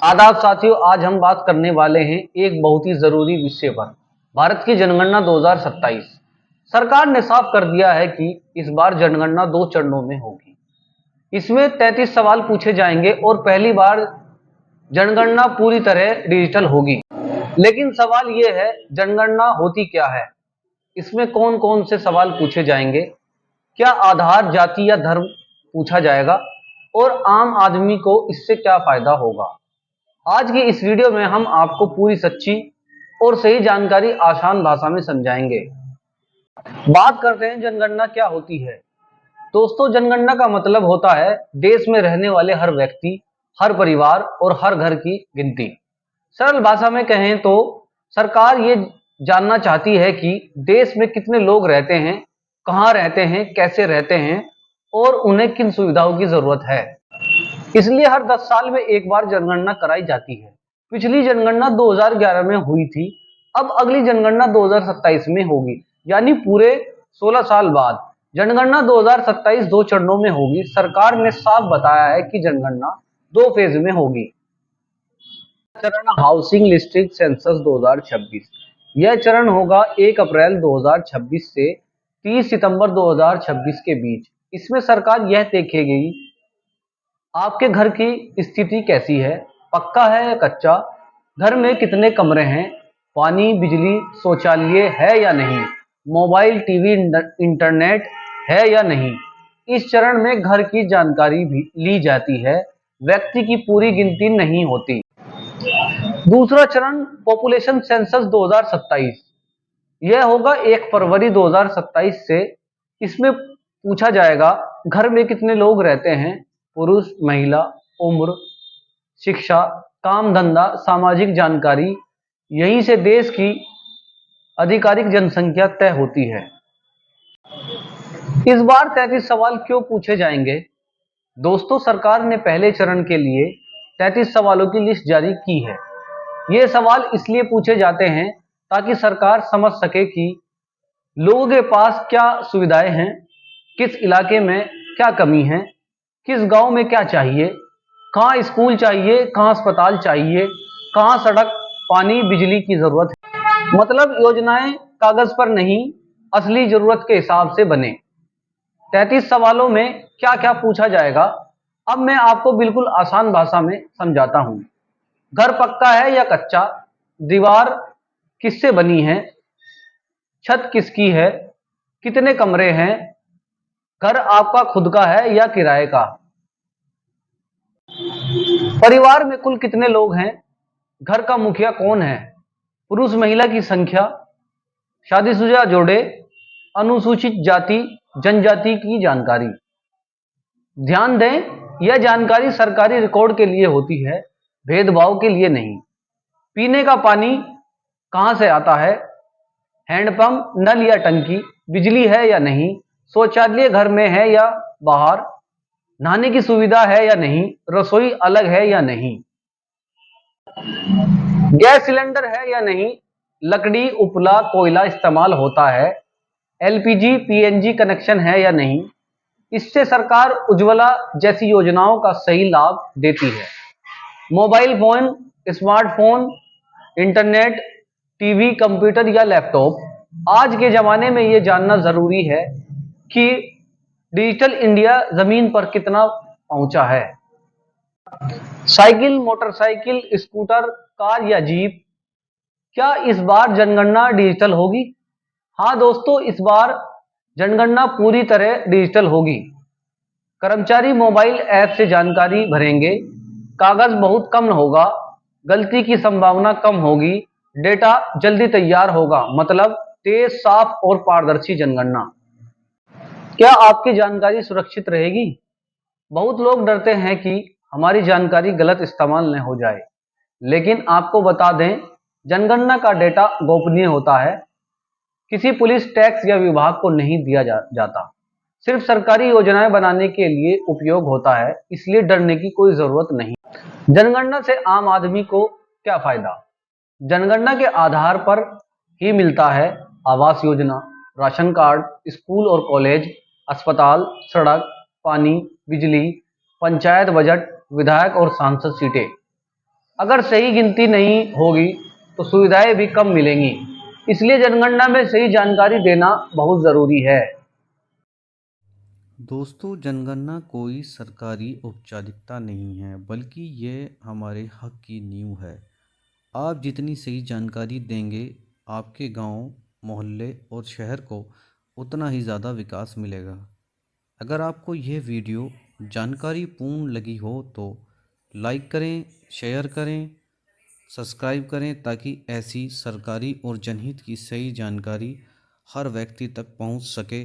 आदाब साथियों, आज हम बात करने वाले हैं एक बहुत ही जरूरी विषय पर। भारत की जनगणना 2027। सरकार ने साफ कर दिया है कि इस बार जनगणना 2 चरणों में होगी। इसमें 33 सवाल पूछे जाएंगे और पहली बार जनगणना पूरी तरह डिजिटल होगी। लेकिन सवाल ये है, जनगणना होती क्या है, इसमें कौन कौन से सवाल पूछे जाएंगे, क्या आधार, जाति या धर्म पूछा जाएगा और आम आदमी को इससे क्या फायदा होगा। आज की इस वीडियो में हम आपको पूरी सच्ची और सही जानकारी आसान भाषा में समझाएंगे। बात करते हैं जनगणना क्या होती है। दोस्तों, जनगणना का मतलब होता है देश में रहने वाले हर व्यक्ति, हर परिवार और हर घर की गिनती। सरल भाषा में कहें तो सरकार ये जानना चाहती है कि देश में कितने लोग रहते हैं, कहाँ रहते हैं, कैसे रहते हैं और उन्हें किन सुविधाओं की जरूरत है। इसलिए हर 10 साल में एक बार जनगणना कराई जाती है। पिछली जनगणना 2011 में हुई थी। अब अगली जनगणना 2027 में होगी, यानी पूरे 16 साल बाद। जनगणना 2027 2 चरणों में होगी। सरकार ने साफ बताया है कि जनगणना 2 फेज में होगी। चरण हाउसिंग लिस्टिंग सेंसस 2026। यह चरण होगा 1 अप्रैल 2026 से 30 सितंबर 2026 के बीच। इसमें सरकार यह देखेगी आपके घर की स्थिति कैसी है, पक्का है या कच्चा, घर में कितने कमरे हैं, पानी, बिजली, शौचालय है या नहीं, मोबाइल, टीवी, इंटरनेट है या नहीं। इस चरण में घर की जानकारी भी ली जाती है, व्यक्ति की पूरी गिनती नहीं होती। दूसरा चरण पॉपुलेशन सेंसस 2027। यह होगा 1 फरवरी 2027 से। इसमें पूछा जाएगा घर में कितने लोग रहते हैं, पुरुष, महिला, उम्र, शिक्षा, काम धंधा, सामाजिक जानकारी। यहीं से देश की आधिकारिक जनसंख्या तय होती है। इस बार 33 सवाल क्यों पूछे जाएंगे? दोस्तों, सरकार ने पहले चरण के लिए 33 सवालों की लिस्ट जारी की है। ये सवाल इसलिए पूछे जाते हैं ताकि सरकार समझ सके कि लोगों के पास क्या सुविधाएं हैं, किस इलाके में क्या कमी है, किस गांव में क्या चाहिए, कहाँ स्कूल चाहिए, कहाँ अस्पताल चाहिए, कहाँ सड़क, पानी, बिजली की जरूरत है। मतलब योजनाएं कागज पर नहीं, असली जरूरत के हिसाब से बने। 33 सवालों में क्या क्या पूछा जाएगा, अब मैं आपको बिल्कुल आसान भाषा में समझाता हूं। घर पक्का है या कच्चा, दीवार किससे बनी है, छत किसकी है, कितने कमरे हैं, घर आपका खुद का है या किराए का, परिवार में कुल कितने लोग हैं, घर का मुखिया कौन है, पुरुष महिला की संख्या, शादीशुदा जोड़े, अनुसूचित जाति जनजाति की जानकारी। ध्यान दें, यह जानकारी सरकारी रिकॉर्ड के लिए होती है, भेदभाव के लिए नहीं। पीने का पानी कहां से आता है, हैंडपंप, नल या टंकी, बिजली है या नहीं, शौचालय घर में है या बाहर, नहाने की सुविधा है या नहीं, रसोई अलग है या नहीं, गैस सिलेंडर है या नहीं, लकड़ी, उपला, कोयला इस्तेमाल होता है, एलपीजी पीएनजी कनेक्शन है या नहीं। इससे सरकार उज्ज्वला जैसी योजनाओं का सही लाभ देती है। Mobile phone, smartphone, internet, TV, computer या लैपटॉप। आज के जमाने में यह जानना जरूरी है कि डिजिटल इंडिया जमीन पर कितना पहुंचा है। साइकिल, मोटरसाइकिल, स्कूटर, कार या जीप। क्या इस बार जनगणना डिजिटल होगी? हाँ दोस्तों, इस बार जनगणना पूरी तरह डिजिटल होगी। कर्मचारी मोबाइल ऐप से जानकारी भरेंगे, कागज बहुत कम होगा, गलती की संभावना कम होगी, डेटा जल्दी तैयार होगा। मतलब तेज, साफ और पारदर्शी जनगणना। क्या आपकी जानकारी सुरक्षित रहेगी? बहुत लोग डरते हैं कि हमारी जानकारी गलत इस्तेमाल न हो जाए, लेकिन आपको बता दें, जनगणना का डेटा गोपनीय होता है, किसी पुलिस, टैक्स या विभाग को नहीं दिया जाता, सिर्फ सरकारी योजनाएं बनाने के लिए उपयोग होता है, इसलिए डरने की कोई जरूरत नहीं। जनगणना से आम आदमी को क्या फायदा? जनगणना के आधार पर ही मिलता है Awas Yojana, ration card, school और कॉलेज, अस्पताल, सड़क, पानी, बिजली, पंचायत बजट, विधायक और सांसद सीटें। अगर सही गिनती नहीं होगी तो सुविधाएं भी कम मिलेंगी। इसलिए जनगणना में सही जानकारी देना बहुत ज़रूरी है। दोस्तों, जनगणना कोई सरकारी औपचारिकता नहीं है, बल्कि ये हमारे हक की नींव है। आप जितनी सही जानकारी देंगे, आपके गांव, मोहल्ले और शहर को उतना ही ज़्यादा विकास मिलेगा। अगर आपको यह वीडियो जानकारी पूर्ण लगी हो तो लाइक करें, शेयर करें, सब्सक्राइब करें, ताकि ऐसी सरकारी और जनहित की सही जानकारी हर व्यक्ति तक पहुंच सके